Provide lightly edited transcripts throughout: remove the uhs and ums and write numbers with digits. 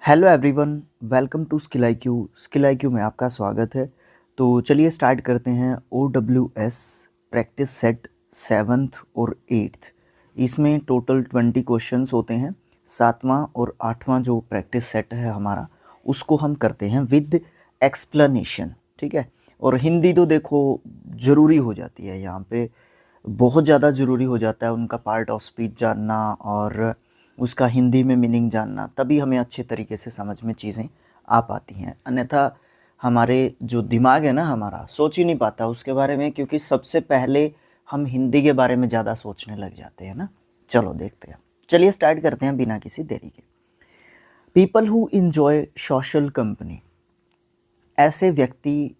Hello everyone, welcome to skill IQ. Skill IQ में आपका स्वागत है। तो चलिए स्टार्ट करते हैं। OWS प्रैक्टिस सेट 7th और 8th। इसमें टोटल 20 क्वेश्चंस होते हैं। 7वां और 8वां जो प्रैक्टिस सेट है हमारा, उसको हम करते हैं विद एक्सप्लेनेशन। ठीक है। और हिंदी तो देखो ज़रूरी हो जाती है यहाँ पे, बहुत ज़्यादा ज़रूरी हो जाता है उनका पार्ट ऑफ स्पीच जानना और उसका हिंदी में मीनिंग जानना, तभी हमें अच्छे तरीके से समझ में चीज़ें आ पाती हैं। अन्यथा हमारे जो दिमाग है ना, हमारा सोच ही नहीं पाता उसके बारे में, क्योंकि सबसे पहले हम हिंदी के बारे में ज़्यादा सोचने लग जाते हैं ना। चलो देखते हैं, चलिए स्टार्ट करते हैं बिना किसी देरी के। People who enjoy social company, ऐसे व्यक्ति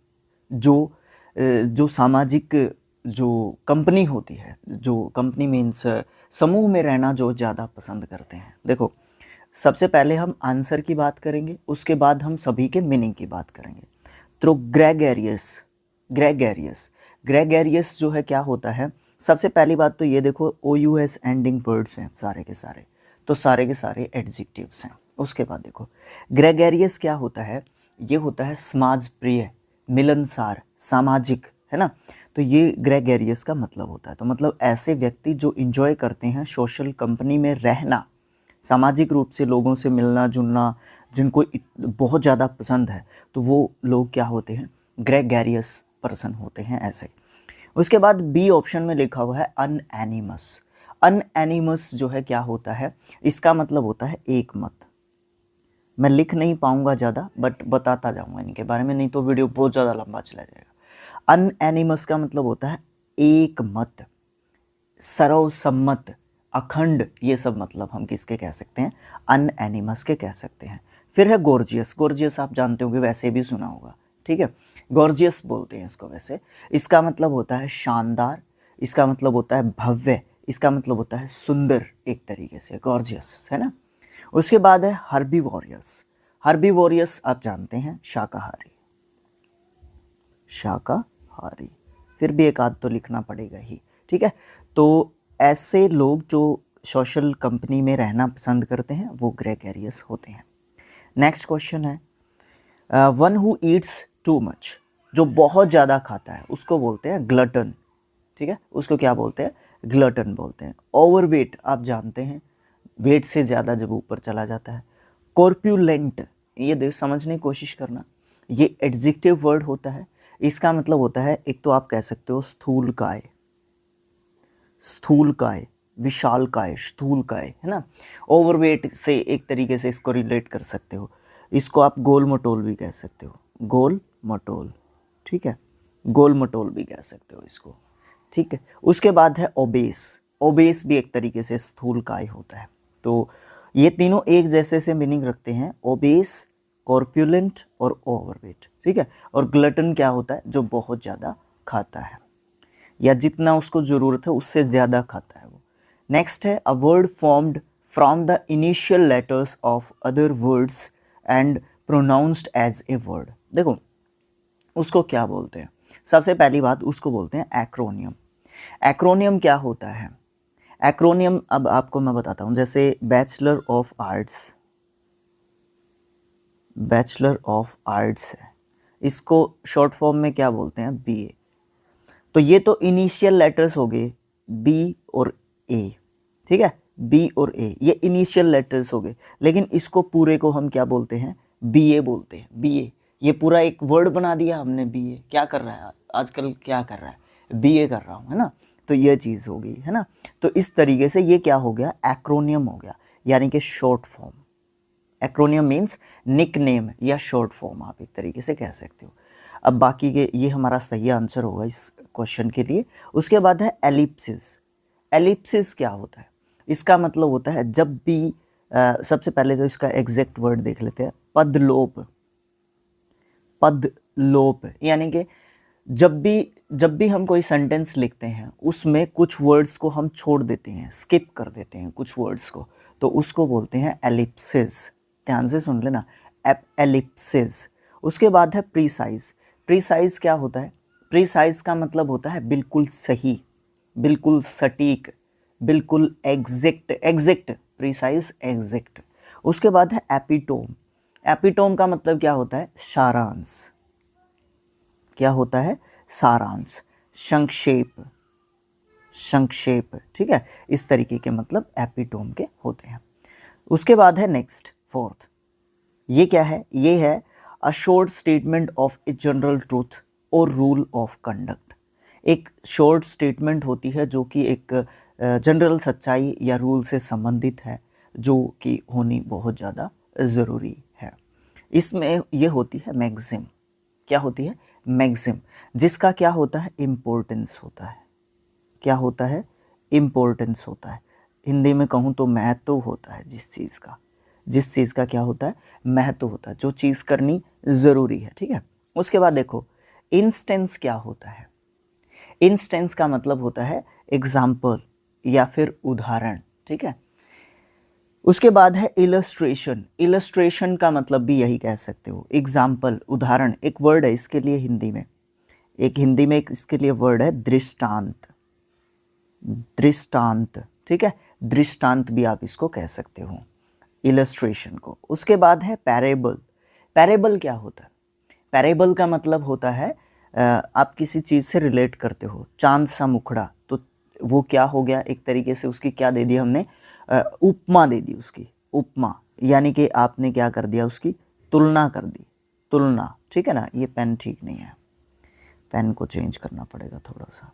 जो सामाजिक जो कंपनी होती है, जो कंपनी मीन्स समूह में रहना जो ज़्यादा पसंद करते हैं। देखो, सबसे पहले हम आंसर की बात करेंगे, उसके बाद हम सभी के मीनिंग की बात करेंगे। तो ग्रेगेरियस ग्रेगेरियस ग्रेगेरियस जो है क्या होता है, सबसे पहली बात तो ये देखो, OUS एंडिंग वर्ड्स हैं सारे के सारे, तो सारे के सारे एडजेक्टिव्स हैं। उसके बाद देखो ग्रेगेरियस क्या होता है, ये होता है समाज प्रिय, मिलनसार, सामाजिक, है ना। तो ये ग्रेगेरियस का मतलब होता है। तो मतलब ऐसे व्यक्ति जो इंजॉय करते हैं सोशल कंपनी में रहना, सामाजिक रूप से लोगों से मिलना जुलना, जिनको बहुत ज़्यादा पसंद है, तो वो लोग क्या होते हैं, ग्रेगेरियस पर्सन होते हैं ऐसे। उसके बाद बी ऑप्शन में लिखा हुआ है अनएनिमस। अनएनिमस जो है क्या होता है, इसका मतलब होता है एक मत। मैं लिख नहीं पाऊंगा ज़्यादा, बट बताता जाऊंगा इनके बारे में, नहीं तो वीडियो बहुत ज़्यादा लंबा चला जाएगा। अनएनिमस का मतलब होता है एक मत, सर्वसम्मत, अखंड, ये सब मतलब हम किसके कह सकते हैं, अनएनिमस के कह सकते हैं। फिर है गॉर्जियस। गॉर्जियस आप जानते होंगे, वैसे भी सुना होगा। ठीक है, गॉर्जियस बोलते हैं इसको वैसे। इसका मतलब होता है शानदार, इसका मतलब होता है भव्य, इसका मतलब होता है सुंदर, एक तरीके से गॉर्जियस, है ना। उसके बाद है हर्बीवोरियस। हर्बीवोरियस आप जानते हैं, शाकाहारी, शाकाहारी। फिर भी एक आध तो लिखना पड़ेगा ही। ठीक है, तो ऐसे लोग जो सोशल कंपनी में रहना पसंद करते हैं वो ग्रेगेरियस होते हैं। नेक्स्ट क्वेश्चन है one who Yeats too much, जो बहुत ज़्यादा खाता है उसको बोलते हैं ग्लटन। ठीक है, उसको क्या बोलते हैं, ग्लटन बोलते हैं। ओवरवेट आप जानते हैं, वेट से ज़्यादा जब ऊपर चला जाता है। कॉर्प्यूलेंट, ये देख समझने की कोशिश करना, ये एडजेक्टिव वर्ड होता है। इसका मतलब होता है, एक तो आप कह सकते हो स्थूलकाय, स्थूलकाय, विशालकाय, स्थूलकाय, है ना। ओवरवेट से एक तरीके से इसको रिलेट कर सकते हो। इसको आप गोल मटोल भी कह सकते हो, गोल मटोल। ठीक है, गोल मटोल भी कह सकते हो इसको। ठीक है, उसके बाद है ओबेस। ओबेस भी एक तरीके से स्थूलकाय होता है। तो ये तीनों एक जैसे से मीनिंग रखते हैं, ओबेस, कॉर्प्यूलेंट और ओवरवेट। ठीक है, और ग्लटन क्या होता है, जो बहुत ज़्यादा खाता है या जितना उसको ज़रूरत है उससे ज़्यादा खाता है वो। नेक्स्ट है a word formed from the initial letters of other words and pronounced as a word. देखो उसको क्या बोलते हैं, सबसे पहली बात उसको बोलते हैं एक्रोनियम। एक्रोनियम क्या होता है, एक्रोनियम अब आपको मैं बताता हूँ। जैसे bachelor of arts, bachelor of arts है, इसको शॉर्ट फॉर्म में क्या बोलते हैं, BA। तो ये तो इनिशियल लेटर्स हो गए, बी और ए। ठीक है, बी और ए ये इनिशियल लेटर्स हो गए, लेकिन इसको पूरे को हम क्या बोलते हैं, BA बोलते हैं। BA, ये पूरा एक वर्ड बना दिया हमने। BA क्या कर रहा है आजकल, क्या कर रहा है, BA कर रहा हूँ, है ना। तो ये चीज़ हो गई, है ना। तो इस तरीके से ये क्या हो गया, एक्रोनियम हो गया, यानी कि short form. Acronym means nickname या शॉर्ट फॉर्म, आप एक तरीके से कह सकते हो। अब बाकी के ये हमारा सही आंसर होगा इस क्वेश्चन के लिए। उसके बाद है एलिप्सिस। एलिप्सिस क्या होता है, इसका मतलब होता है जब भी सबसे पहले तो इसका एग्जैक्ट वर्ड देख लेते हैं, पदलोप। पदलोप यानी कि जब भी हम कोई सेंटेंस लिखते हैं उसमें कुछ वर्ड्स को हम छोड़ देते हैं, स्किप कर देते हैं कुछ वर्ड्स को, तो उसको बोलते हैं एलिप्सिस। ध्यान से सुन लेना, एलिप्सिस। उसके बाद है प्रीसाइज। प्रीसाइज क्या होता है, प्रीसाइज का मतलब होता है बिल्कुल सही, बिल्कुल सटीक, बिल्कुल एग्जैक्ट, एग्जैक्ट, प्रीसाइज, एग्जैक्ट। उसके बाद है एपिटोम। एपिटोम का मतलब क्या होता है? सारांश। क्या होता है? सारांश, संक्षेप, संक्षेप, ठीक है। इस तरीके के मतलब एपिटोम के होते हैं। उसके बाद है नेक्स्ट फोर्थ, ये क्या है? ये है a short statement of a general truth और रूल ऑफ कंडक्ट। एक शॉर्ट स्टेटमेंट होती है जो कि एक जनरल सच्चाई या रूल से संबंधित है, जो कि होनी बहुत ज़्यादा ज़रूरी है। इसमें ये होती है मैक्सिम। क्या होती है? मैक्सिम, जिसका क्या होता है? इम्पोर्टेंस होता है। क्या होता है? इम्पोर्टेंस होता है। हिंदी में कहूँ तो महत्व होता है जिस चीज़ का, जिस चीज़ का क्या होता है? महत्व होता है, जो चीज़ करनी ज़रूरी है, ठीक है। उसके बाद देखो इंस्टेंस क्या होता है? इंस्टेंस का मतलब होता है एग्जाम्पल या फिर उदाहरण, ठीक है। उसके बाद है इलस्ट्रेशन। इलस्ट्रेशन का मतलब भी यही कह सकते हो, एग्जाम्पल, उदाहरण। एक वर्ड है इसके लिए हिंदी में, एक हिंदी में एक इसके लिए वर्ड है दृष्टांत। दृष्टांत, ठीक है, दृष्टांत भी आप इसको कह सकते हो, इलस्ट्रेशन को। उसके बाद है पैरेबल। पैरेबल क्या होता है? पैरेबल का मतलब होता है आप किसी चीज़ से रिलेट करते हो। चांद सा मुखड़ा, तो वो क्या हो गया? एक तरीके से उसकी क्या दे दी हमने? उपमा दे दी उसकी, उपमा, यानी कि आपने क्या कर दिया? उसकी तुलना कर दी, तुलना, ठीक है ना। ये पेन ठीक नहीं है, पेन को चेंज करना पड़ेगा थोड़ा सा,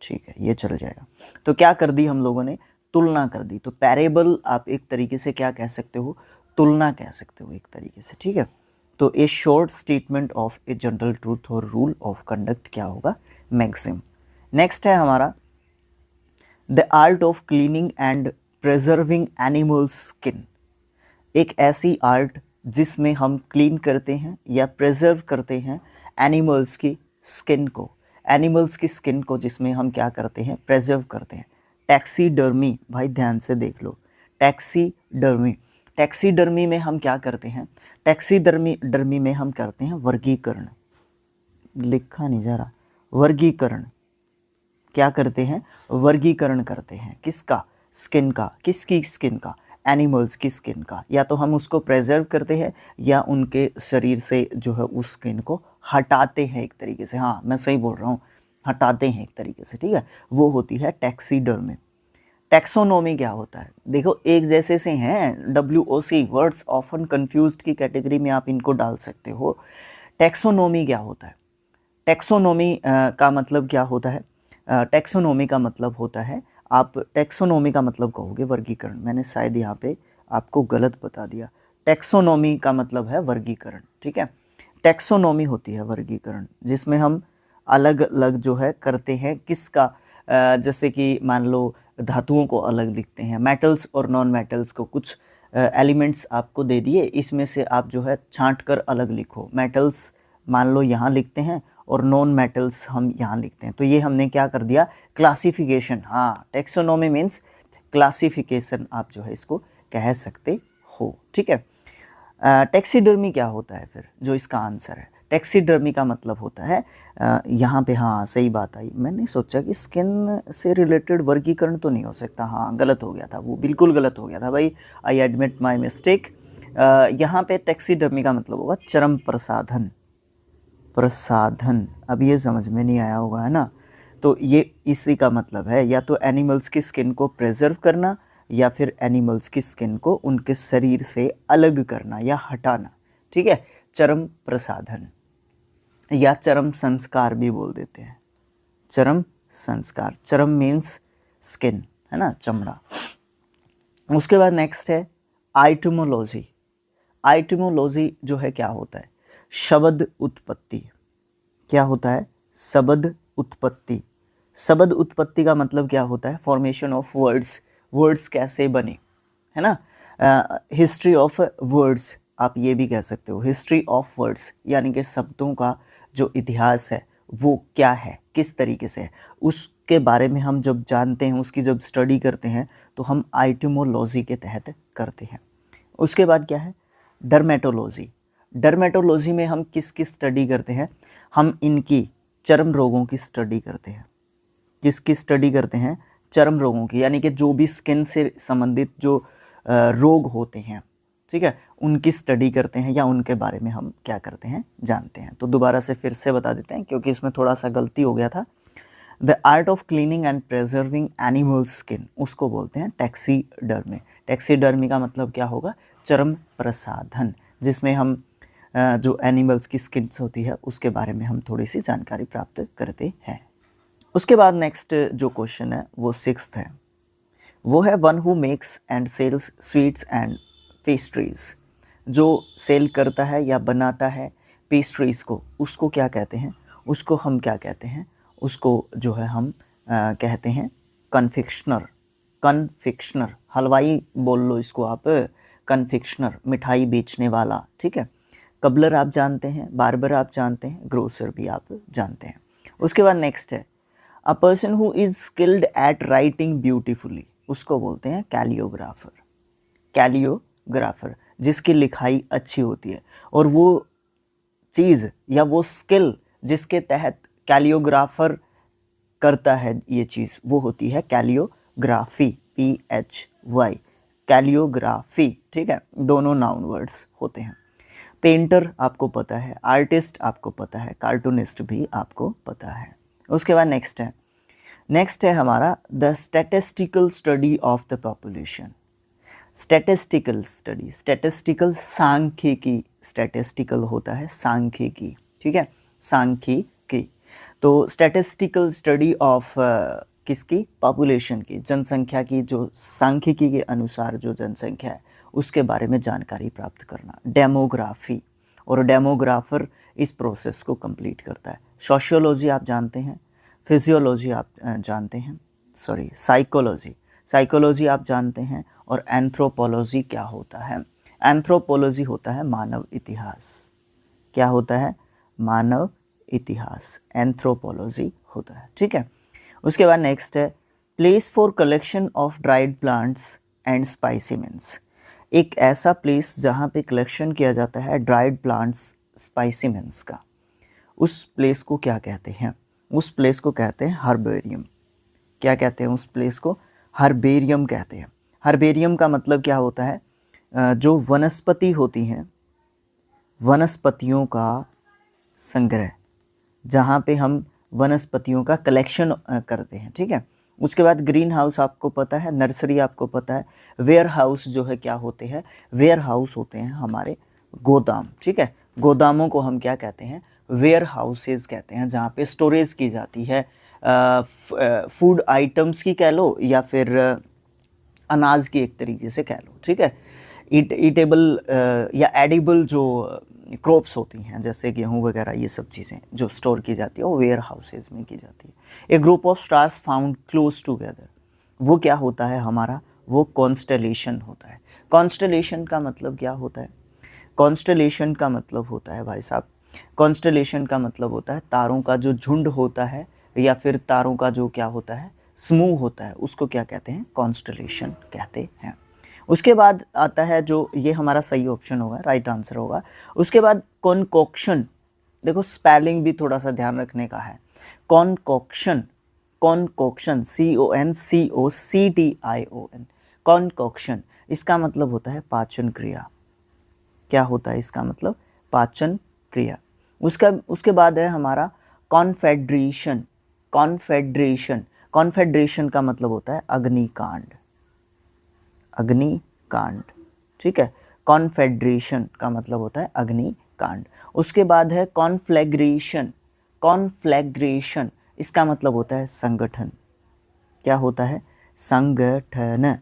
ठीक है, ये चल जाएगा। तो क्या कर दी हम लोगों ने? तुलना कर दी। तो पैरेबल आप एक तरीके से क्या कह सकते हो? तुलना कह सकते हो एक तरीके से, ठीक है। तो ए short statement of a general truth और रूल ऑफ कंडक्ट क्या होगा? मैक्सिम। नेक्स्ट है हमारा the art of cleaning and preserving animals skin. एक ऐसी आर्ट जिसमें हम क्लीन करते हैं या प्रिजर्व करते हैं एनिमल्स की स्किन को, एनिमल्स की स्किन को जिसमें हम क्या करते हैं? प्रिजर्व करते हैं। टैक्सीडर्मी, भाई ध्यान से देख लो, टैक्सीडर्मी। टैक्सीडर्मी में हम क्या करते हैं? टैक्सीडर्मी में हम करते हैं वर्गीकरण, लिखा नहीं जा रहा, वर्गीकरण। क्या करते हैं? वर्गीकरण करते हैं। किसका? स्किन का। किसकी स्किन का? एनिमल्स की स्किन का। या तो हम उसको प्रेजर्व करते हैं या उनके शरीर से जो है उस स्किन को हटाते हैं एक तरीके से। हाँ, मैं सही बोल रहा हूँ, हटाते हैं एक तरीके से, ठीक है। वो होती है टैक्सीडर्मी। टैक्सोनॉमी क्या होता है? देखो एक जैसे से हैं, WOC, वर्ड्स ऑफन कंफ्यूज्ड की कैटेगरी में आप इनको डाल सकते हो। टैक्सोनॉमी क्या होता है? टैक्सोनॉमी का मतलब क्या होता है? टैक्सोनॉमी का मतलब होता है, आप टैक्सोनॉमी का मतलब कहोगे वर्गीकरण। मैंने शायद यहाँ पे आपको गलत बता दिया। टैक्सोनॉमी का मतलब है वर्गीकरण, ठीक है। टैक्सोनॉमी होती है वर्गीकरण, जिसमें हम अलग अलग जो है करते हैं। किसका? जैसे कि मान लो धातुओं को अलग लिखते हैं, मेटल्स और नॉन मेटल्स को, कुछ एलिमेंट्स आपको दे दिए, इसमें से आप जो है छांट कर अलग लिखो। मेटल्स मान लो यहाँ लिखते हैं और नॉन मेटल्स हम यहाँ लिखते हैं, तो ये हमने क्या कर दिया? क्लासिफिकेशन। हाँ, टैक्सोनॉमी मीन्स क्लासिफिकेशन, आप जो है इसको कह सकते हो, ठीक है। टैक्सीडर्मी क्या होता है फिर, जो इसका आंसर है? टैक्सीडर्मी का मतलब होता है यहाँ पे, हाँ सही बात आई, मैंने सोचा कि स्किन से रिलेटेड वर्गीकरण तो नहीं हो सकता। हाँ, गलत हो गया था, वो बिल्कुल गलत हो गया था भाई, आई एडमिट माई मिस्टेक। यहाँ पे टैक्सीडर्मी का मतलब होगा चरम प्रसाधन। प्रसाधन, अब ये समझ में नहीं आया होगा, है ना। तो ये इसी का मतलब है, या तो एनिमल्स की स्किन को प्रिजर्व करना या फिर एनिमल्स की स्किन को उनके शरीर से अलग करना या हटाना, ठीक है। चरम प्रसाधन या चरम संस्कार भी बोल देते हैं। चरम संस्कार, चरम मीन्स स्किन, है ना, चमड़ा। उसके बाद नेक्स्ट है आइटमोलॉजी। आइटमोलॉजी जो है क्या होता है? शब्द उत्पत्ति। क्या होता है? शब्द उत्पत्ति। शब्द उत्पत्ति का मतलब क्या होता है? फॉर्मेशन ऑफ वर्ड्स, वर्ड्स कैसे बने, है ना। हिस्ट्री ऑफ वर्ड्स, आप ये भी कह सकते हो, हिस्ट्री ऑफ वर्ड्स, यानी कि शब्दों का जो इतिहास है वो क्या है, किस तरीके से है, उसके बारे में हम जब जानते हैं, उसकी जब स्टडी करते हैं तो हम आइटमोलॉजी के तहत करते हैं। उसके बाद क्या है? डर्मेटोलॉजी। डर्मेटोलॉजी में हम किसकी स्टडी करते हैं? हम इनकी चर्म रोगों की स्टडी करते हैं। किसकी स्टडी करते हैं? चर्म रोगों की, यानी कि जो भी स्किन से संबंधित जो रोग होते हैं, ठीक है, उनकी स्टडी करते हैं या उनके बारे में हम क्या करते हैं, जानते हैं। तो दोबारा से फिर से बता देते हैं क्योंकि इसमें थोड़ा सा गलती हो गया था। The art of cleaning and preserving animal skin, उसको बोलते हैं टैक्सीडर्मी। टैक्सीडर्मी का मतलब क्या होगा, चर्म प्रसाधन, जिसमें हम जो एनिमल्स की स्किन्स होती है उसके बारे में हम थोड़ी सी जानकारी प्राप्त करते हैं। उसके बाद नेक्स्ट जो क्वेश्चन है वो 6th है, वो है one who makes and sells sweets and pastries. जो सेल करता है या बनाता है पेस्ट्रीज़ को, उसको क्या कहते हैं, उसको हम क्या कहते हैं, उसको जो है हम कहते हैं कन्फेक्शनर। कन्फेक्शनर, हलवाई बोल लो इसको आप, कन्फेक्शनर मिठाई बेचने वाला, ठीक है। कबलर आप जानते हैं, बार्बर आप जानते हैं, ग्रोसर भी आप जानते हैं। उसके बाद नेक्स्ट है a person who is skilled at writing beautifully, उसको बोलते हैं कैलियोग्राफर। कैलियोग्राफर जिसकी लिखाई अच्छी होती है, और वो चीज़ या वो स्किल जिसके तहत कैलियोग्राफर करता है ये चीज़, वो होती है कैलियोग्राफी, PHY, कैलियोग्राफी, ठीक है। दोनों नाउन वर्ड्स होते हैं। पेंटर आपको पता है, आर्टिस्ट आपको पता है, कार्टूनिस्ट भी आपको पता है। उसके बाद नेक्स्ट है हमारा the statistical study of the population. Statistical study, statistical सांख्यिकी, स्टैटिस्टिकल होता है सांख्यिकी, ठीक है, सांख्यिकी। तो स्टैटिस्टिकल स्टडी ऑफ किसकी, पॉपुलेशन की, जनसंख्या की, जो सांख्यिकी के अनुसार जो जनसंख्या है उसके बारे में जानकारी प्राप्त करना, डेमोग्राफी। और डेमोग्राफर इस प्रोसेस को कंप्लीट करता है। सोशियोलॉजी आप जानते हैं, फिजियोलॉजी आप जानते हैं, साइकोलॉजी आप जानते हैं, और एंथ्रोपोलॉजी क्या होता है, एंथ्रोपोलॉजी होता है मानव इतिहास। क्या होता है, मानव इतिहास, एंथ्रोपोलॉजी होता है, ठीक है। उसके बाद नेक्स्ट है place for collection of dried plants and specimens. एक ऐसा प्लेस जहाँ पे कलेक्शन किया जाता है ड्राइड प्लांट्स स्पाइसिमेंट्स का, उस प्लेस को क्या कहते हैं, उस प्लेस को कहते हैं हर्बेरियम। क्या कहते हैं उस प्लेस को, हर्बेरियम कहते हैं। हर्बेरियम का मतलब क्या होता है, जो वनस्पति होती हैं, वनस्पतियों का संग्रह, जहाँ पे हम वनस्पतियों का कलेक्शन करते हैं, ठीक है। उसके बाद ग्रीन हाउस आपको पता है, नर्सरी आपको पता है, वेयर हाउस जो है क्या होते हैं, वेयर हाउस होते हैं हमारे गोदाम, ठीक है। गोदामों को हम क्या कहते हैं, वेयर हाउसेज कहते हैं, जहाँ पे स्टोरेज की जाती है फूड आइटम्स की कह लो, या फिर अनाज की एक तरीके से कह लो, ठीक है। ईटेबल या एडिबल जो क्रॉप्स होती हैं, जैसे गेहूँ वगैरह, ये सब चीज़ें जो स्टोर की जाती है वो वेयर हाउसेज में की जाती है। A group of stars found close together, वो क्या होता है हमारा, वो कॉन्स्टेलेशन होता है। कॉन्स्टेलेशन का मतलब क्या होता है, कॉन्स्टेलेशन का मतलब होता है भाई साहब, कॉन्स्टेलेशन का मतलब होता है तारों का जो झुंड होता है, या फिर तारों का जो क्या होता है, समूह होता है, उसको क्या कहते हैं, कॉन्स्टेलेशन कहते हैं। उसके बाद आता है जो, ये हमारा सही ऑप्शन होगा, राइट आंसर होगा। उसके बाद कॉन्कोक्शन, देखो स्पेलिंग भी थोड़ा सा ध्यान रखने का है। कॉन्कोक्शन, कॉन्कोक्शन, CONCOCTION, कॉन्कोक्शन, इसका मतलब होता है पाचन क्रिया। क्या होता है इसका मतलब, पाचन क्रिया। उसके बाद है हमारा कॉन्फेडरेशन। कॉन्फेडरेशन, कॉन्फेडरेशन का मतलब होता है अग्निकांड, अग्निकांड, ठीक है। कॉन्फेडरेशन का मतलब होता है अग्निकांड। उसके बाद है कॉन्फ्लैग्रेशन। कॉन्फ्लैग्रेशन, इसका मतलब होता है संगठन। क्या होता है, संगठन,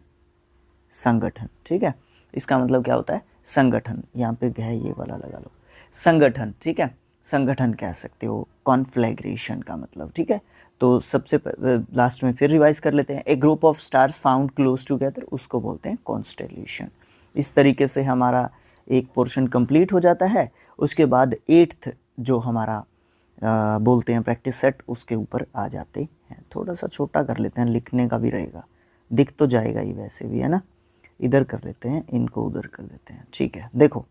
संगठन, ठीक है। इसका मतलब क्या होता है, संगठन। यहाँ पे है ये वाला लगा लो, संगठन, ठीक है, संगठन कह सकते हो कॉन्फ्लैग्रेशन का मतलब, ठीक है। तो सबसे लास्ट में फिर रिवाइज कर लेते हैं। A group of stars found close together, उसको बोलते हैं कॉन्स्टेलेशन। इस तरीके से हमारा एक पोर्शन कंप्लीट हो जाता है। उसके बाद 8th जो हमारा बोलते हैं प्रैक्टिस सेट, उसके ऊपर आ जाते हैं। थोड़ा सा छोटा कर लेते हैं, लिखने का भी रहेगा, दिख तो जाएगा ही वैसे भी, है ना। इधर कर लेते हैं, इनको उधर कर देते हैं, ठीक है। देखो,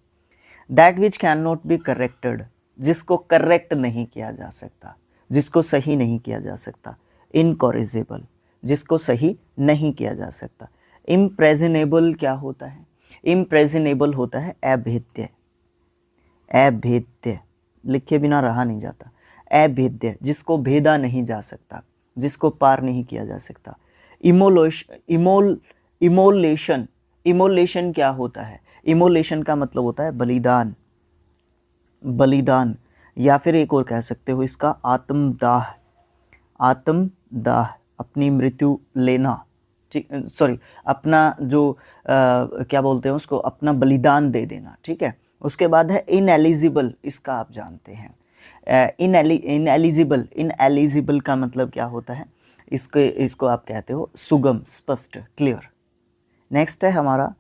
that which can not be corrected, जिसको करेक्ट नहीं किया जा सकता, जिसको सही नहीं किया जा सकता। इनकॉरिजेबल, जिसको सही नहीं किया जा सकता। इम्प्रेजनेबल क्या होता है, इम्प्रेजनेबल होता है अभेद्य, अभेद्य लिखे बिना रहा नहीं जाता, अभेद्य जिसको भेदा नहीं जा सकता, जिसको पार नहीं किया जा सकता। इमोलेशन, इमोलेशन क्या होता है? इमोलेशन का मतलब होता है बलिदान, बलिदान, या फिर एक और कह सकते हो इसका आत्मदाह, आत्मदाह अपनी मृत्यु लेना, ठीक, सॉरी अपना जो क्या बोलते हैं उसको, अपना बलिदान दे देना, ठीक है। उसके बाद है इनएलिजिबल, इसका आप जानते हैं, इनएलिजिबल, इनएलिजिबल का मतलब क्या होता है? इसको आप कहते हो सुगम, स्पष्ट, क्लियर। नेक्स्ट है हमारा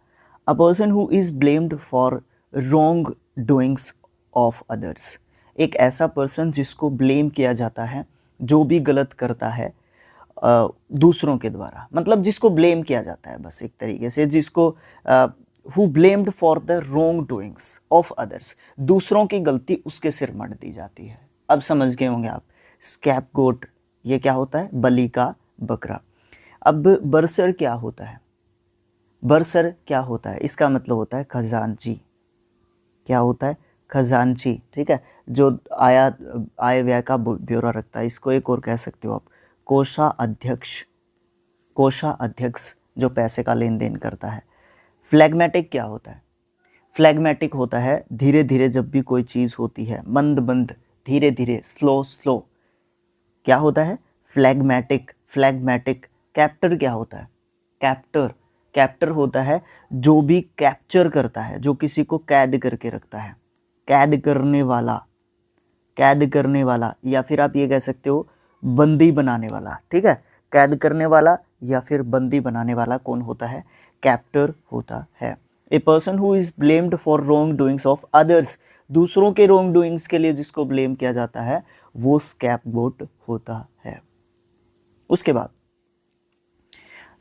a person who is blamed for wrong doings of others, एक ऐसा पर्सन जिसको ब्लेम किया जाता है, जो भी गलत करता है दूसरों के द्वारा, मतलब जिसको ब्लेम किया जाता है बस एक तरीके से, जिसको who blamed for the wrong doings of others, दूसरों की गलती उसके सिर मढ़ दी जाती है। अब समझ गए होंगे आप। स्कैपगोट, ये क्या होता है? बलि का बकरा। अब बरसर क्या होता है? बरसर क्या होता है? इसका मतलब होता है खजांची। क्या होता है? खजांची, ठीक है, जो आय व्यय का ब्यौरा रखता है। इसको एक और कह सकते हो आप कोषाध्यक्ष, कोषाध्यक्ष जो पैसे का लेन देन करता है। फ्लैगमेटिक क्या होता है? फ्लैगमेटिक होता है धीरे धीरे जब भी कोई चीज़ होती है, मंद मंद, धीरे धीरे, स्लो स्लो, क्या होता है? Phlegmatic, phlegmatic. कैप्टर क्या होता है? कैप्टर, कैप्टर होता है जो भी कैप्चर करता है, जो किसी को कैद करके रखता है, कैद करने वाला, कैद करने वाला, या फिर आप ये कह सकते हो बंदी बनाने वाला, ठीक है। कैद करने वाला या फिर बंदी बनाने वाला कौन होता है? कैप्टर होता है। ए person who is blamed for wrong doings of others, दूसरों के रॉन्ग डूइंग्स के लिए जिसको ब्लेम किया जाता है वो स्कैपगोट होता है। उसके बाद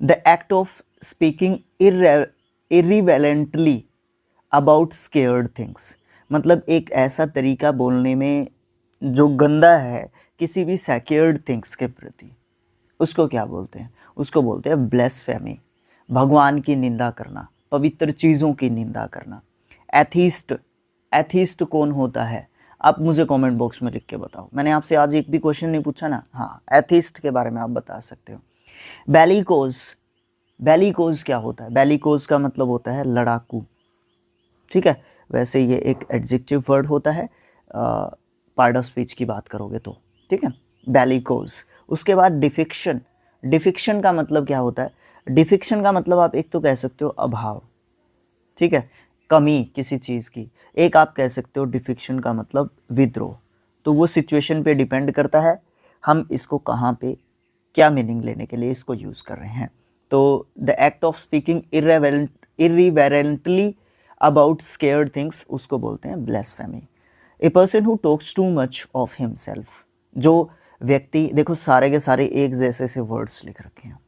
the act of speaking irrelevantly about sacred things, मतलब एक ऐसा तरीका बोलने में जो गंदा है किसी भी स्केयर्ड थिंग्स के प्रति, उसको क्या बोलते हैं? उसको बोलते हैं ब्लेस्फेमी, भगवान की निंदा करना, पवित्र चीज़ों की निंदा करना। एथीस्ट, एथीस्ट कौन होता है? आप मुझे कमेंट बॉक्स में लिख के बताओ। मैंने आपसे आज एक भी क्वेश्चन नहीं पूछा ना, हाँ, एथीस्ट के बारे में आप बता सकते हो। बेलिकोज, बेलिकोज क्या होता है? बेलिकोज का मतलब होता है लड़ाकू, ठीक है। वैसे ये एक एडजेक्टिव वर्ड होता है पार्ट ऑफ स्पीच की बात करोगे तो, ठीक है, बेलिकोज। उसके बाद डिफिक्शन, डिफिक्शन का मतलब क्या होता है? डिफिक्शन का मतलब आप एक तो कह सकते हो अभाव, ठीक है, कमी किसी चीज़ की। एक आप कह सकते हो डिफिक्शन का मतलब विद्रोह। तो वो सिचुएशन पे डिपेंड करता है हम इसको कहाँ पे क्या मीनिंग लेने के लिए इसको यूज़ कर रहे हैं। तो the act of speaking irrelevantly about sacred things, उसको बोलते हैं blasphemy. A person who talks too much of himself, जो व्यक्ति, देखो सारे के सारे एक जैसे से वर्ड्स लिख रखे हैं,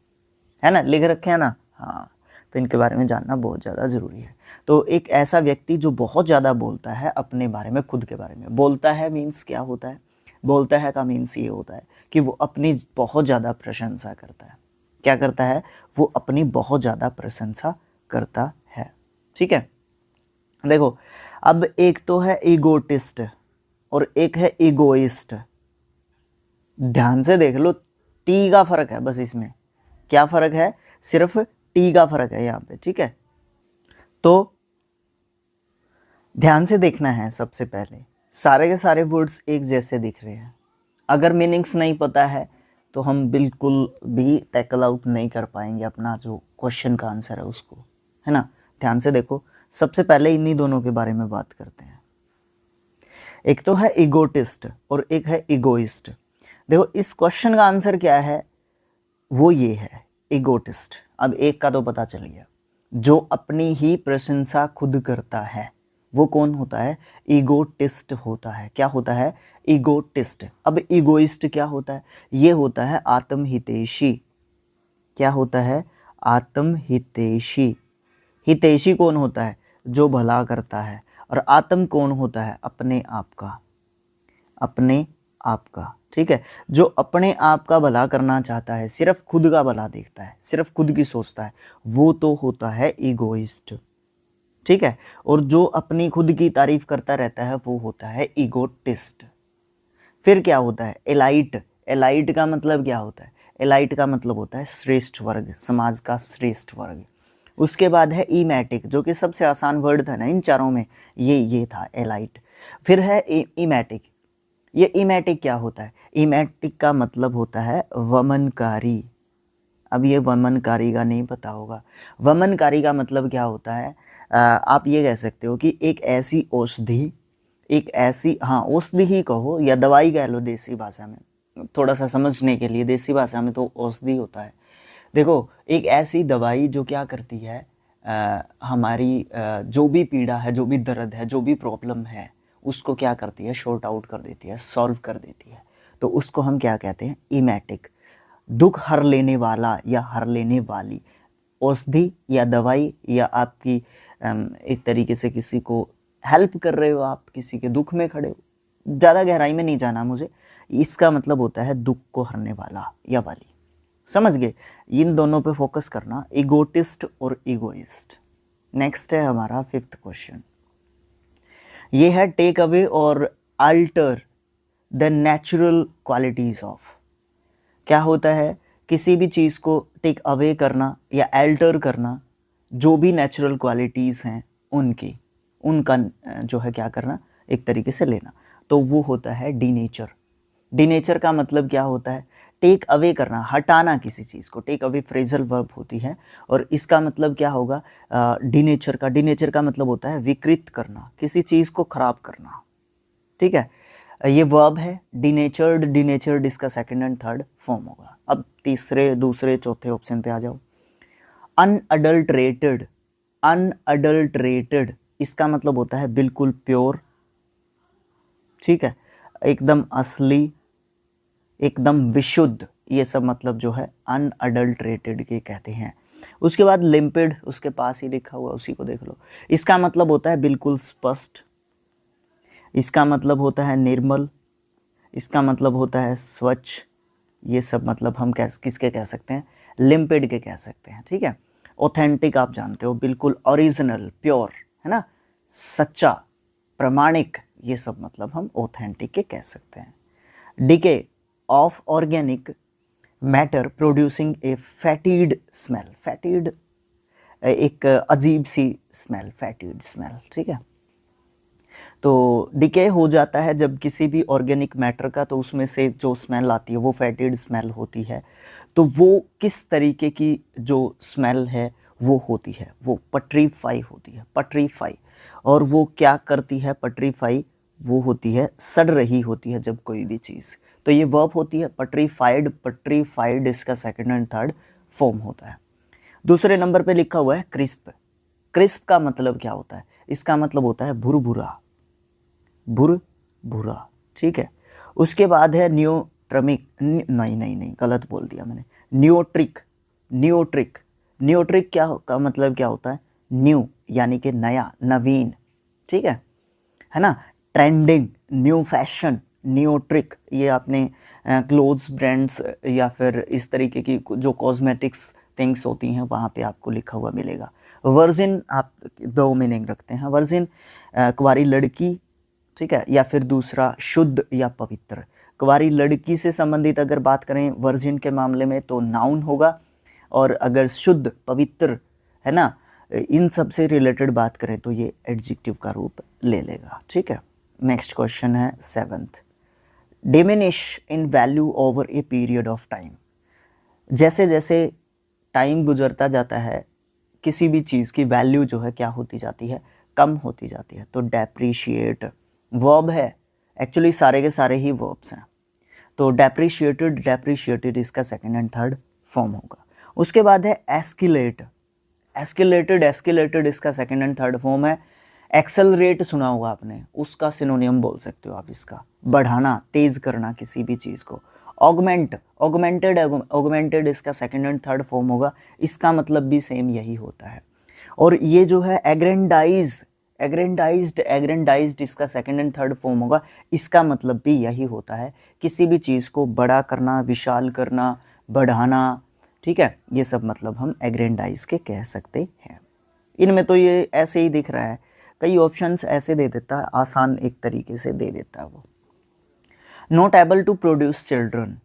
है ना, लिख रखे हैं ना, हाँ, तो इनके बारे में जानना बहुत ज़्यादा ज़रूरी है। तो एक ऐसा व्यक्ति जो बहुत ज़्यादा बोलता है अपने बारे में, खुद के बारे में। बोलता है मीन्स क्या होता है? बोलता है का मीन्स ये होता है कि वो अपनी बहुत ज़्यादा प्रशंसा करता है। क्या करता है? वो अपनी बहुत ज़्यादा प्रशंसा करता है, ठीक है। देखो अब एक तो है ईगोटिस्ट और एक है ईगोइस्ट। ध्यान से देख लो, टी का फर्क है बस इसमें। क्या फ़र्क है? सिर्फ टी का फ़र्क है यहाँ पे, ठीक है। तो ध्यान से देखना है। सबसे पहले सारे के सारे वर्ड्स एक जैसे दिख रहे हैं। अगर मीनिंग्स नहीं पता है तो हम बिल्कुल भी टैकल आउट नहीं कर पाएंगे अपना जो क्वेश्चन का आंसर है उसको, है ना। ध्यान से देखो, सबसे पहले इन्हीं दोनों के बारे में बात करते हैं। एक तो है ईगोटिस्ट और एक है ईगोइस्ट। देखो इस क्वेश्चन का आंसर क्या है? वो ये है ईगोटिस्ट। अब एक का तो पता चल गया, जो अपनी ही प्रशंसा खुद करता है वो कौन होता है? ईगोटिस्ट होता है। क्या होता है? ईगोटिस्ट। अब ईगोइस्ट क्या होता है? ये होता है आत्महितैषी। क्या होता है? आत्महितैषी। हितैषी कौन होता है? जो भला करता है। और आत्म कौन होता है? अपने आप का, अपने आप का, ठीक है। जो अपने आप का भला करना चाहता है, सिर्फ खुद का भला देखता है, सिर्फ खुद की सोचता है, वो तो होता है ईगोइस्ट। ठीक है। और जो अपनी खुद की तारीफ करता रहता है वो होता है ईगोटिस्ट। फिर क्या होता है? एलाइट। एलाइट का मतलब क्या होता है? एलाइट का मतलब होता है श्रेष्ठ वर्ग, समाज का श्रेष्ठ वर्ग। उसके बाद है ईमैटिक, जो कि सबसे आसान वर्ड था ना इन चारों में, ये था एलाइट। फिर है ईमैटिक। ये ईमैटिक क्या होता है? ईमैटिक का मतलब होता है वमनकारी। अब ये वमनकारी का नहीं पता होगा। वमनकारी का मतलब क्या होता है? आप ये कह सकते हो कि एक ऐसी औषधि, एक ऐसी, हाँ औषधि ही कहो या दवाई कह लो देसी भाषा में, थोड़ा सा समझने के लिए। देसी भाषा में तो औषधि होता है। देखो, एक ऐसी दवाई जो क्या करती है, हमारी जो भी पीड़ा है, जो भी दर्द है, जो भी प्रॉब्लम है, उसको क्या करती है? शॉर्ट आउट कर देती है, सॉल्व कर देती है। तो उसको हम क्या कहते हैं? ईमैटिक। दुख हर लेने वाला या हर लेने वाली औषधि या दवाई, या आपकी एक तरीके से किसी को हेल्प कर रहे हो, आप किसी के दुख में खड़े हो, ज़्यादा गहराई में नहीं जाना मुझे। इसका मतलब होता है दुख को हरने वाला या वाली। समझ गए? इन दोनों पे फोकस करना, ईगोटिस्ट और ईगोइस्ट। नेक्स्ट है हमारा 5th क्वेश्चन। ये है टेक अवे और alter the natural qualities of. क्या होता है? किसी भी चीज़ को टेक अवे करना या अल्टर करना, जो भी नेचुरल क्वालिटीज़ हैं उनकी, उनका जो है क्या करना, एक तरीके से लेना। तो वो होता है डीनेचर। डीनेचर का मतलब क्या होता है? टेक अवे करना, हटाना किसी चीज़ को। टेक अवे फ्रेजल वर्ब होती है, और इसका मतलब क्या होगा? डीनेचर का मतलब होता है विकृत करना, किसी चीज़ को खराब करना। ठीक है, ये वर्ब है डीनेचर्ड। डीनेचर्ड इसका सेकंड एंड थर्ड फॉर्म होगा। अब तीसरे, दूसरे, चौथे ऑप्शन पे आ जाओ। अनअडल्टरेटेड। अनअडल्टरेटेड इसका मतलब होता है बिल्कुल प्योर। ठीक है, एकदम असली, एकदम विशुद्ध, ये सब मतलब जो है अनअडल्टरेटेड के कहते हैं। उसके बाद लिम्पिड, उसके पास ही लिखा हुआ, उसी को देख लो। इसका मतलब होता है बिल्कुल स्पष्ट। इसका मतलब होता है निर्मल। इसका मतलब होता है स्वच्छ। ये सब मतलब हम किसके कह सकते हैं? लिम्पिड के कह सकते हैं। ठीक है। ऑथेंटिक आप जानते हो, बिल्कुल ओरिजिनल, प्योर, है ना, सच्चा, प्रमाणिक, ये सब मतलब हम ऑथेंटिक के कह सकते हैं। Decay of organic matter producing a fetid smell. Fetid एक अजीब सी स्मेल, फैटिड स्मेल। ठीक है, तो डिके हो जाता है जब किसी भी ऑर्गेनिक मैटर का, तो उसमें से जो स्मेल आती है वो फैटिड स्मेल होती है। तो वो किस तरीके की जो स्मेल है वो होती है? वो पट्रीफाई होती है, पट्रीफाई। और वो क्या करती है? पट्रीफाई वो होती है, सड़ रही होती है जब कोई भी चीज़। तो ये वर्ब होती है पट्रीफाइड। पट्रीफाइड इसका सेकंड एंड थर्ड फॉर्म होता है। दूसरे नंबर पे लिखा हुआ है क्रिस्प। क्रिस्प का मतलब क्या होता है? इसका मतलब होता है भुरभुरा, भुरभुरा। ठीक है। उसके बाद है न्यूट्रमिक। नहीं नहीं नहीं, गलत बोल दिया मैंने। न्यूट्रिक। न्यूट्रिक। न्यूट्रिक क्या का मतलब क्या होता है? न्यू यानी कि नया, नवीन। ठीक है ना। Trending, new fashion, Nutrich. ये आपने क्लोथ्स ब्रांड्स या फिर इस तरीके की जो कॉस्मेटिक्स थिंग्स होती हैं वहाँ पे आपको लिखा हुआ मिलेगा। वर्जिन, आप दो मीनिंग रखते हैं। वर्जिन कुंवारी लड़की, ठीक है, या फिर दूसरा शुद्ध या पवित्र। कुंवारी लड़की से संबंधित अगर बात करें वर्जिन के मामले में तो नाउन होगा, और अगर शुद्ध, पवित्र, है ना, इन सब से रिलेटेड बात करें तो ये एडजेक्टिव का रूप ले लेगा। ठीक है। नेक्स्ट क्वेश्चन है 7th। Diminish in value over a period of time. जैसे जैसे टाइम गुजरता जाता है किसी भी चीज़ की वैल्यू जो है क्या होती जाती है? कम होती जाती है। तो डेप्रिशिएट वर्ब है, एक्चुअली सारे के सारे ही वर्ब्स हैं। तो डेप्रिशिएटेड, डेप्रिशिएटेड इसका सेकंड एंड थर्ड फॉर्म होगा। उसके बाद है एस्किलेट। एस्किलेटेड, एस्किलेटेड इसका सेकंड एंड थर्ड फॉर्म है। एक्सेलरेट सुना होगा आपने, उसका सिनोनियम बोल सकते हो आप इसका, बढ़ाना, तेज करना किसी भी चीज़ को। ऑगमेंट, ऑगमेंटेड, ऑगमेंटेड इसका सेकंड एंड थर्ड फॉर्म होगा। इसका मतलब भी सेम यही होता है। और ये जो है एग्रेंडाइज, एग्रेंडाइज्ड, एग्रेंडाइज्ड इसका सेकंड एंड थर्ड फॉर्म होगा। इसका मतलब भी यही होता है, किसी भी चीज़ को बड़ा करना, विशाल करना, बढ़ाना। ठीक है, ये सब मतलब हम एग्रेंडाइज के कह सकते हैं। इनमें तो ये ऐसे ही दिख रहा है, कई ऑप्शंस ऐसे दे देता है, आसान एक तरीके से दे देता है वो। Not able to produce children,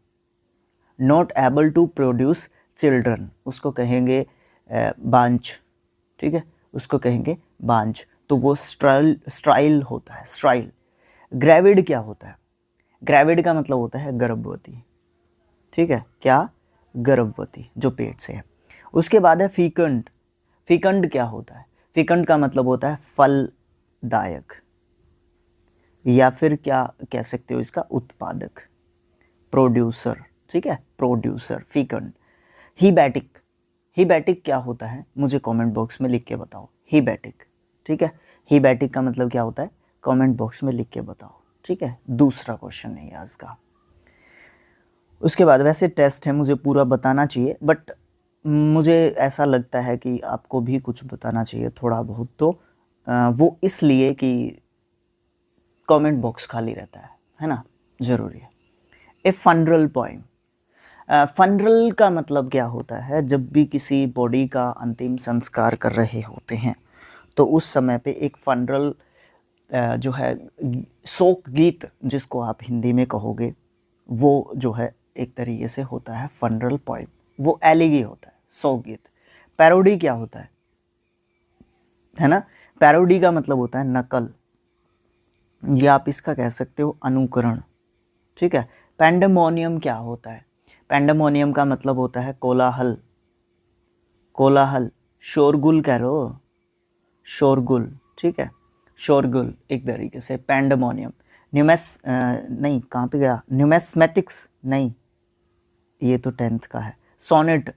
not able to produce children, उसको कहेंगे बांझ, ठीक है, उसको कहेंगे बांझ, तो वो स्ट्राइल होता है, स्ट्राइल। ग्रेविड क्या होता है? ग्रेविड का मतलब होता है गर्भवती, ठीक है, क्या? गर्भवती, जो पेट से है। उसके बाद है फीकंड, फीकंड क्या होता है? फीकंड का मतलब होता है फलदायक, या फिर क्या कह सकते हो इसका, उत्पादक, प्रोड्यूसर, ठीक है, प्रोड्यूसर, फीकंड। हीबैटिक, हीबैटिक क्या होता है मुझे कमेंट बॉक्स में लिख के बताओ, हीबैटिक, ठीक है, हीबैटिक का मतलब क्या होता है कमेंट बॉक्स में लिख के बताओ, ठीक है। दूसरा क्वेश्चन है आज का। उसके बाद वैसे टेस्ट है, मुझे पूरा बताना चाहिए, बट मुझे ऐसा लगता है कि आपको भी कुछ बताना चाहिए थोड़ा बहुत, तो वो इसलिए कि कमेंट बॉक्स खाली रहता है ना, ज़रूरी है। ए फनरल पोइम, फनरल का मतलब क्या होता है? जब भी किसी बॉडी का अंतिम संस्कार कर रहे होते हैं तो उस समय पे एक फनरल जो है शोक गीत, जिसको आप हिंदी में कहोगे, वो जो है एक तरीके से होता है फनरल पोइम, वो एलिगी होता है, शोक गीत। पैरोडी क्या होता है ना? पैरोडी का मतलब होता है नकल, या आप इसका कह सकते हो अनुकरण, ठीक है। पैंडेमोनियम क्या होता है? पैंडेमोनियम का मतलब होता है कोलाहल, कोलाहल, शोरगुल कह रो, शोरगुल, ठीक है, शोरगुल एक तरीके से पैंडेमोनियम। नहीं, कहाँ पे गया, न्यूमेस्मेटिक्स नहीं, ये तो 10th का है। सोनेट,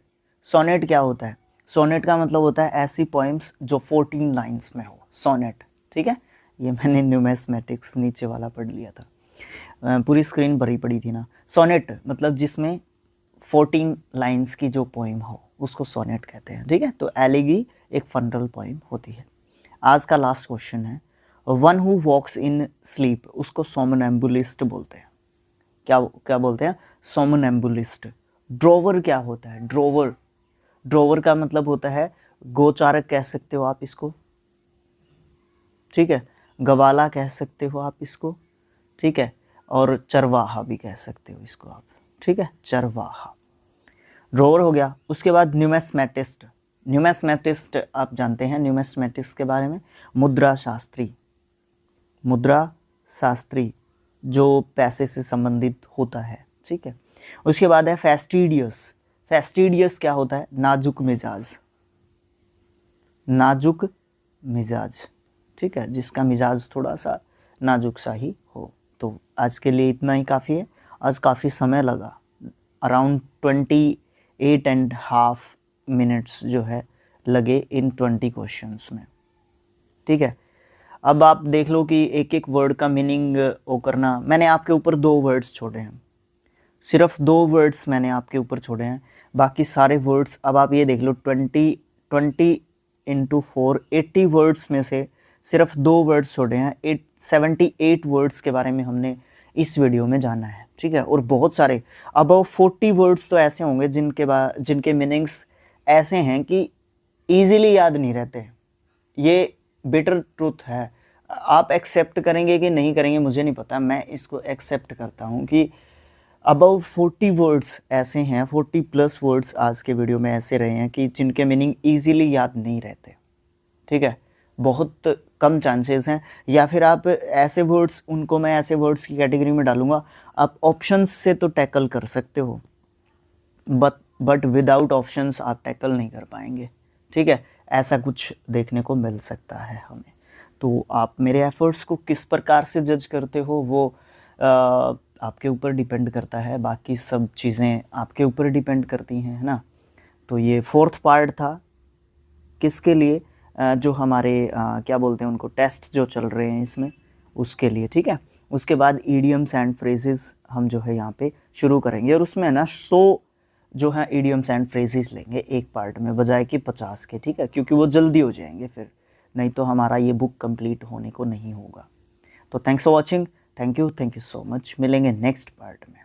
सोनेट क्या होता है? सोनेट का मतलब होता है ऐसी पोइम्स जो 14 लाइंस में हो, सोनेट, ठीक है। ये मैंने न्यूमेस्मेटिक्स नीचे वाला पढ़ लिया था, पूरी स्क्रीन भरी पड़ी थी ना। सोनेट मतलब जिसमें 14 लाइंस की जो पोइम हो उसको सोनेट कहते हैं, ठीक है। तो एलिगी एक फनरल पोइम होती है। आज का लास्ट क्वेश्चन है, one who walks in sleep, उसको सोमनैम्बुलिस्ट बोलते हैं। क्या क्या बोलते हैं? सोमनैम्बुलिस्ट। ड्रोवर क्या होता है? ड्रोवर, ड्रोवर का मतलब होता है गोचारक कह सकते हो आप इसको, ठीक है, गवाला कह सकते हो आप इसको, ठीक है, और चरवाहा भी कह सकते हो इसको आप, ठीक है, चरवाहा, ड्रोवर हो गया। उसके बाद न्यूमेस्मेटिस्ट, न्यूमेस्मेटिस्ट आप जानते हैं न्यूमेस्मेटिस्ट के बारे में, मुद्रा शास्त्री, मुद्रा शास्त्री जो पैसे से संबंधित होता है, ठीक है। उसके बाद है फेस्टिडियस, फेस्टिडियस क्या होता है? नाजुक मिजाज, नाजुक मिजाज, ठीक है, जिसका मिजाज थोड़ा सा नाजुक सा ही हो। तो आज के लिए इतना ही काफ़ी है। आज काफ़ी समय लगा, अराउंड 28.5 मिनट्स जो है लगे इन 20 क्वेश्चंस में, ठीक है। अब आप देख लो कि एक एक वर्ड का मीनिंग वो करना, मैंने आपके ऊपर 2 वर्ड्स छोड़े हैं, सिर्फ 2 वर्ड्स मैंने आपके ऊपर छोड़े हैं, बाकी सारे वर्ड्स अब आप ये देख लो 20 × 4 80 वर्ड्स में से सिर्फ 2 वर्ड्स छोड़े हैं। 78 वर्ड्स के बारे में हमने इस वीडियो में जाना है, ठीक है। और बहुत सारे अबाउट 40 वर्ड्स तो ऐसे होंगे जिनके मीनिंग्स ऐसे हैं कि ईजिली याद नहीं रहते। ये बिटर ट्रूथ है, आप एक्सेप्ट करेंगे कि नहीं करेंगे मुझे नहीं पता, मैं इसको एक्सेप्ट करता हूँ कि अबाउट 40 वर्ड्स ऐसे हैं, 40+ वर्ड्स आज के वीडियो में ऐसे रहे हैं कि जिनके मीनिंग ईजिली याद नहीं रहते, ठीक है। बहुत कम चांसेस हैं, या फिर आप ऐसे वर्ड्स, उनको मैं ऐसे वर्ड्स की कैटेगरी में डालूंगा, आप ऑप्शंस से तो टैकल कर सकते हो, बट विदाउट ऑप्शंस आप टैकल नहीं कर पाएंगे, ठीक है। ऐसा कुछ देखने को मिल सकता है हमें। तो आप मेरे एफर्ट्स को किस प्रकार से जज करते हो वो आपके ऊपर डिपेंड करता है, बाकी सब चीज़ें आपके ऊपर डिपेंड करती हैं, है ना। तो ये 4th पार्ट था, किसके लिए? जो हमारे क्या बोलते हैं उनको, टेस्ट जो चल रहे हैं इसमें, उसके लिए, ठीक है। उसके बाद ईडियम्स एंड फ्रेजेस हम जो है यहाँ पे शुरू करेंगे, और उसमें ना 100 जो है ईडियम्स एंड फ्रेजेस लेंगे एक पार्ट में, बजाय कि 50 के, ठीक है, क्योंकि वो जल्दी हो जाएंगे फिर, नहीं तो हमारा ये बुक कंप्लीट होने को नहीं होगा। तो thanks for watching, thank you so much, मिलेंगे नेक्स्ट पार्ट में।